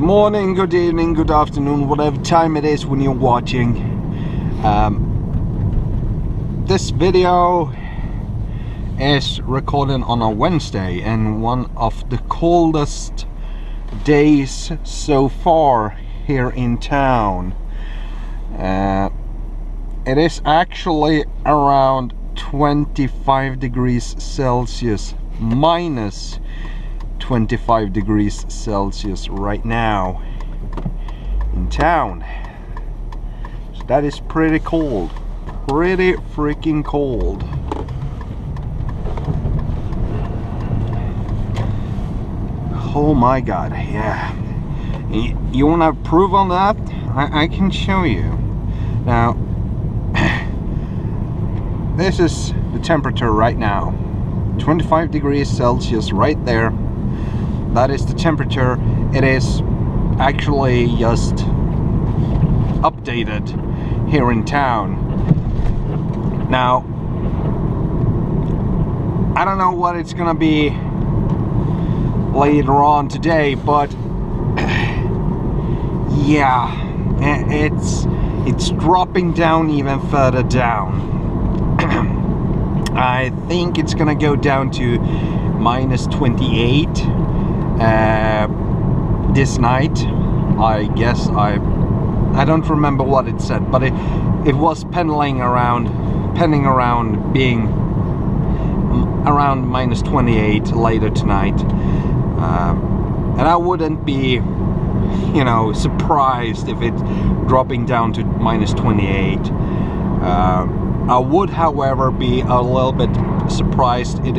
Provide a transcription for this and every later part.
morning, good evening, good afternoon, whatever time it is when you're watching. This video is recorded on a Wednesday and one of the coldest days so far here in town. It is actually around 25 degrees Celsius, minus 25 degrees Celsius right now in town. So that is pretty cold, pretty freaking cold. Oh my god, yeah. You wanna prove on that? I can show you. Now, this is the temperature right now. 25 degrees Celsius right there. That is the temperature. It is actually just updated here in town. Now, I don't know what it's gonna be later on today, but yeah, it's dropping down even further down. I think it's gonna go down to minus 28 this night. I guess I don't remember what it said, but it was pending around being around minus 28 later tonight. And I wouldn't be, you know, surprised if it's dropping down to minus 28. I would, however, be a little bit surprised if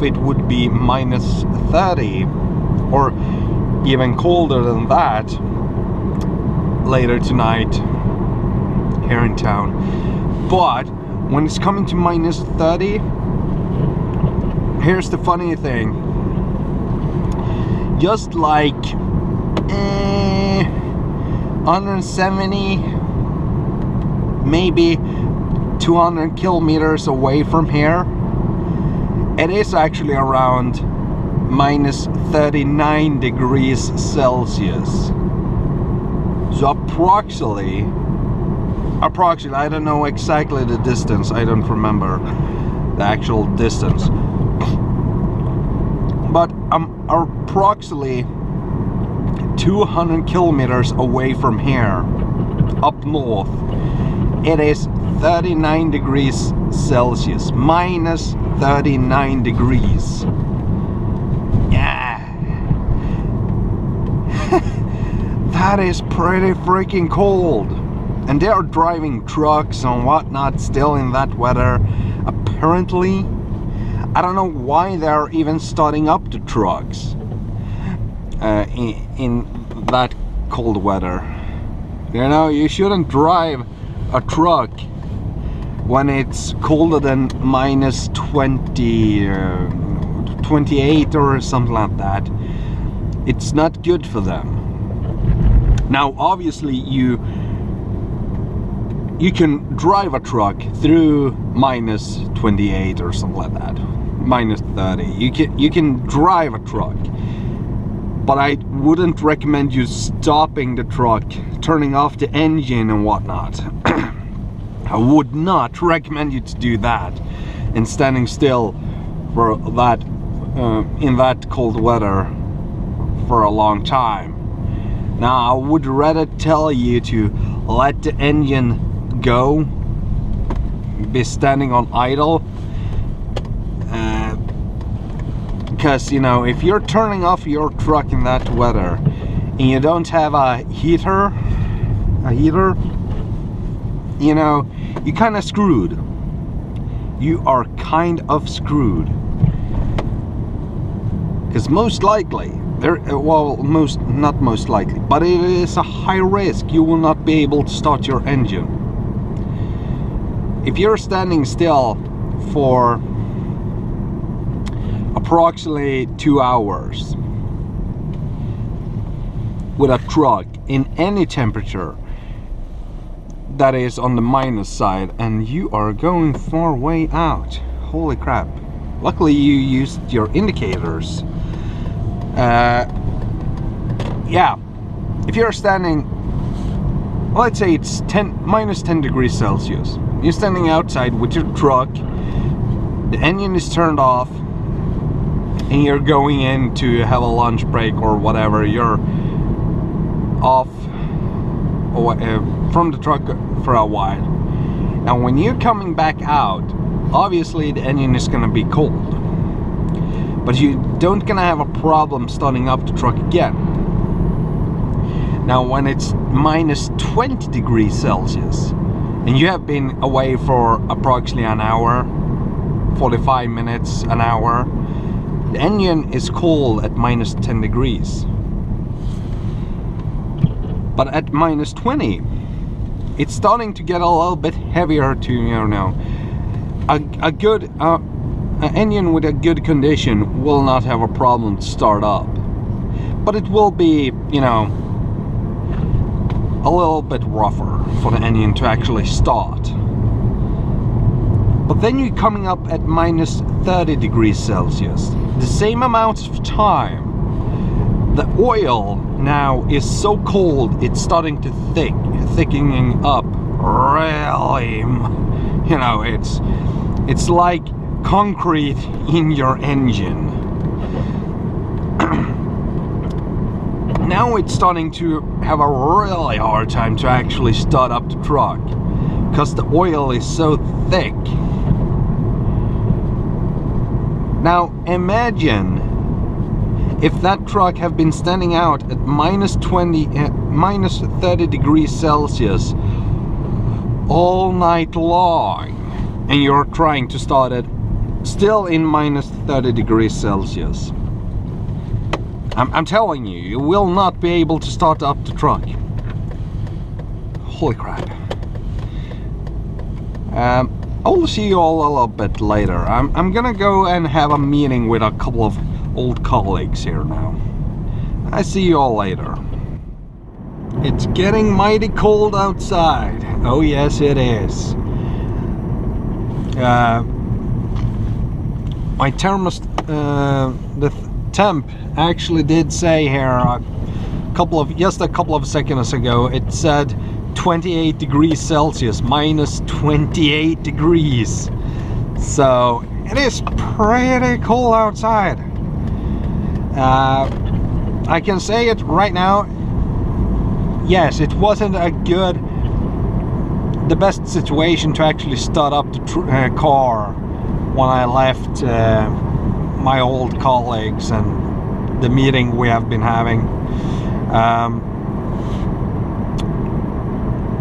it would be minus 30 or even colder than that later tonight here in town. But when it's coming to minus 30, here's the funny thing. Just like 170, maybe 200 kilometers away from here, it is actually around minus 39 degrees Celsius. So approximately, I don't know exactly the distance, I don't remember the actual distance, but I'm approximately 200 kilometers away from here, up north. It is 39 degrees Celsius, minus 39 degrees. Yeah. That is pretty freaking cold. And they are driving trucks and whatnot still in that weather. Apparently, I don't know why they're even starting up the trucks in that cold weather. You know, you shouldn't drive a truck when it's colder than minus 20, 28 or something like that. It's not good for them. Now, obviously, you can drive a truck through minus 28 or something like that, minus 30. You can drive a truck, but I wouldn't recommend you stopping the truck, turning off the engine and whatnot. I would not recommend you to do that and standing still for that in that cold weather for a long time. Now, I would rather tell you to let the engine go, be standing on idle, because, you know, if you're turning off your truck in that weather and you don't have a heater, you know, you're kind of screwed. You are kind of screwed, because most likely not most likely, but it is a high risk you will not be able to start your engine. If you're standing still for approximately 2 hours with a truck in any temperature that is on the minus side, and you are going far way out, holy crap. Luckily you used your indicators. Yeah, if you're standing, let's say it's minus 10 degrees Celsius, you're standing outside with your truck, the engine is turned off, and you're going in to have a lunch break or whatever, you're off from the truck for a while. Now when you're coming back out, obviously the engine is gonna be cold, but you don't gonna have a problem starting up the truck again. Now when it's minus 20 degrees Celsius and you have been away for approximately an hour, 45 minutes, an hour, the engine is cold at minus 10 degrees. But at minus 20, it's starting to get a little bit heavier to, you know, a good an engine with a good condition will not have a problem to start up. But it will be, you know, a little bit rougher for the engine to actually start. But then you're coming up at minus 30 degrees Celsius. The same amount of time. The oil now is so cold it's starting to thickening up really, you know, it's like concrete in your engine. Now it's starting to have a really hard time to actually start up the truck because the oil is so thick. Now imagine if that truck have been standing out at minus 30 degrees Celsius all night long, and you're trying to start it still in minus 30 degrees Celsius. I'm telling you, you will not be able to start up the truck. Holy crap. I'll see you all a little bit later. I'm gonna go and have a meeting with a couple of old colleagues here now. I see you all later. It's getting mighty cold outside. Oh yes it is. My thermostat, the temp actually did say here just a couple of seconds ago, it said 28 degrees Celsius, minus 28 degrees. So it is pretty cold outside. I can say it right now, yes, it wasn't the best situation to actually start up the car when I left my old colleagues and the meeting we have been having.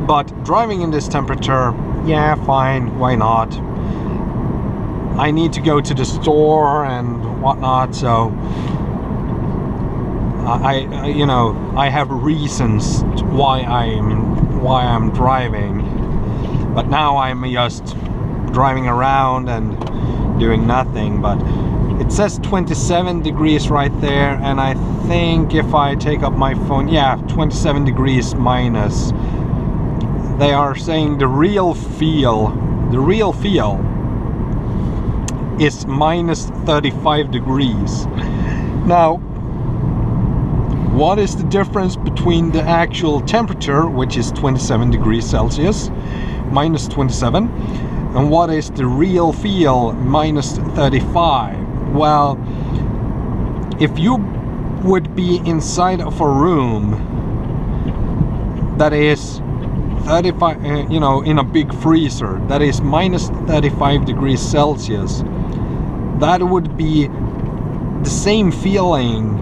But driving in this temperature, yeah, fine, why not? I need to go to the store and whatnot, so I have reasons why I'm driving, but now I'm just driving around and doing nothing. But it says 27 degrees right there, and I think if I take up my phone, yeah, 27 degrees minus. They are saying the real feel is minus 35 degrees. Now, what is the difference between the actual temperature, which is 27 degrees Celsius, minus 27, and what is the real feel, minus 35? Well, if you would be inside of a room that is 35, in a big freezer that is minus 35 degrees Celsius, that would be the same feeling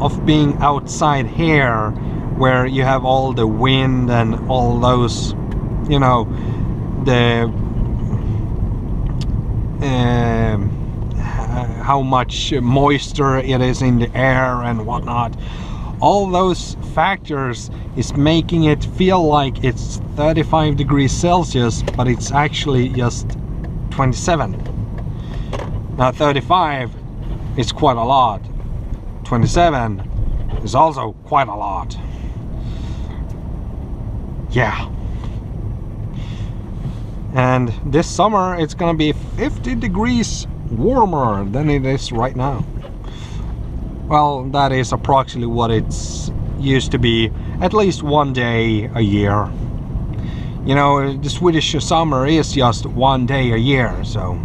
of being outside here, where you have all the wind and all those, how much moisture it is in the air and whatnot. All those factors is making it feel like it's 35 degrees Celsius, but it's actually just 27. Now 35 is quite a lot. 27 is also quite a lot. Yeah. And this summer it's gonna be 50 degrees warmer than it is right now. Well, that is approximately what it's used to be at least one day a year. You know, the Swedish summer is just one day a year, so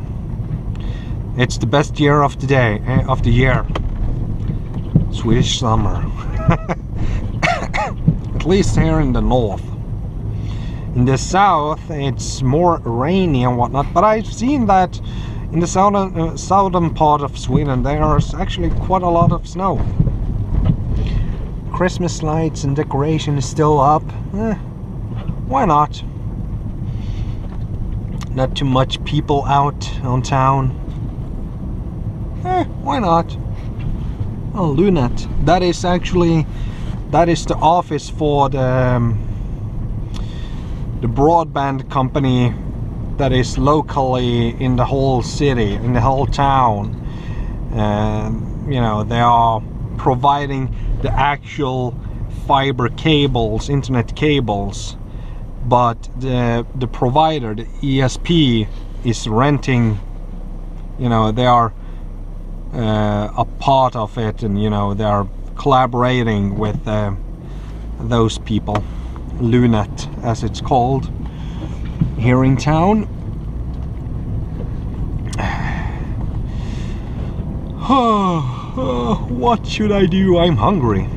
it's the best year of the day, of the year. Swedish summer. At least here in the north. In the south it's more rainy and whatnot, but I've seen that in the southern part of Sweden there's actually quite a lot of snow. Christmas lights and decoration is still up. Why not? Not too much people out on town. Why not? Oh, Lunet. That is the office for the broadband company that is locally in the whole city, in the whole town. You know, they are providing the actual fiber cables, internet cables, but the provider, the ESP, is renting. You know, they are a part of it, and you know, they are collaborating with those people. Lunet, as it's called here in town. What should I do? I'm hungry.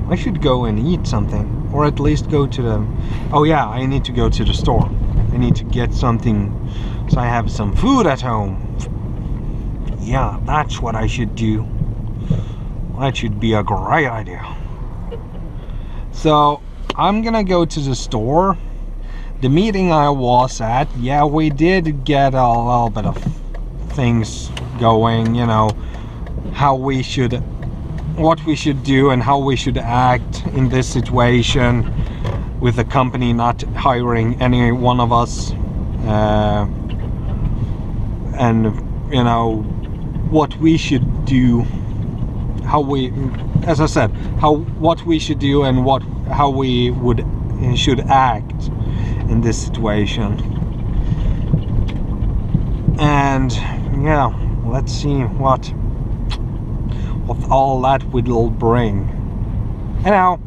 I should go and eat something, or at least go to the... Oh yeah, I need to go to the store. I need to get something so I have some food at home. Yeah, that's what I should do. That should be a great idea. So I'm gonna go to the store. The meeting I was at, yeah, we did get a little bit of things going, you know, what we should do and how we should act in this situation with the company not hiring any one of us, and you know, what we should do, how we, as I said, what we should do and how we should act in this situation. And yeah, let's see what all that will bring. Anyhow,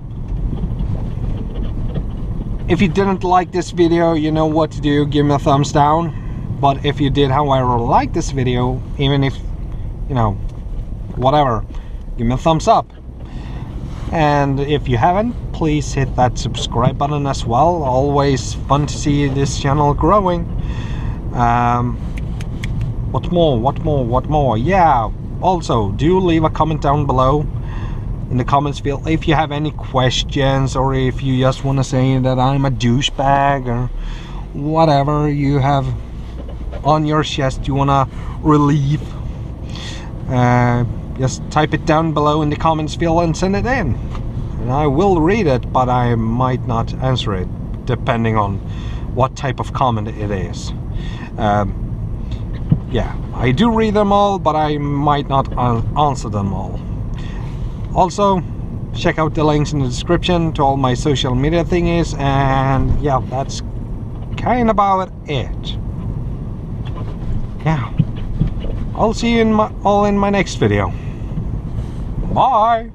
if you didn't like this video, you know what to do. Give me a thumbs down. But if you did, however, like this video, even if, you know, whatever, give me a thumbs up. And if you haven't, please hit that subscribe button as well. Always fun to see this channel growing. What more? Yeah, also do leave a comment down below in the comments field if you have any questions, or if you just want to say that I'm a douchebag, or whatever you have on your chest you want to relieve. Just type it down below in the comments field and send it in, and I will read it, but I might not answer it depending on what type of comment it is. Yeah, I do read them all, but I might not answer them all. Also, check out the links in the description to all my social media thingies, and yeah, that's kind of about it. Yeah, I'll see you all in my next video. Bye!